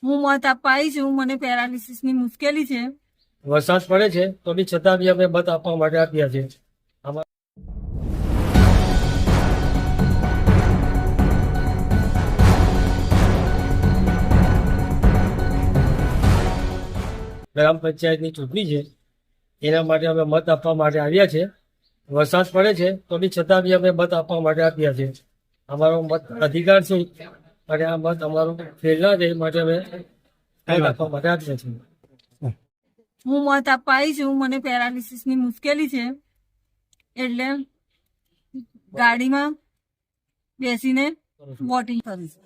હું મત આપવા આવી છું. મને પેરાલિસિસની મુશ્કેલી છે. વરસાદ પડે છે તો બી છતાં બી અમે મત આપવા માટે આપ્યા છે. ગ્રામ પંચાયતની ચૂંટણી છે એના માટે અમે મત આપવા માટે આવ્યા છે. વરસાદ પડે છે તો બી છતાં બી અમે મત આપવા માટે આપ્યા છે. અમારો મત અધિકાર છે અને આ મત અમારો ફેલ ના જાય એ માટે અમે મત આપવા માટે આપ્યા છે. હું મત આપવા આવી છું. મને પેરાલિસિસની મુશ્કેલી છે એટલે ગાડીમાં બેસીને વોટિંગ કરીશ.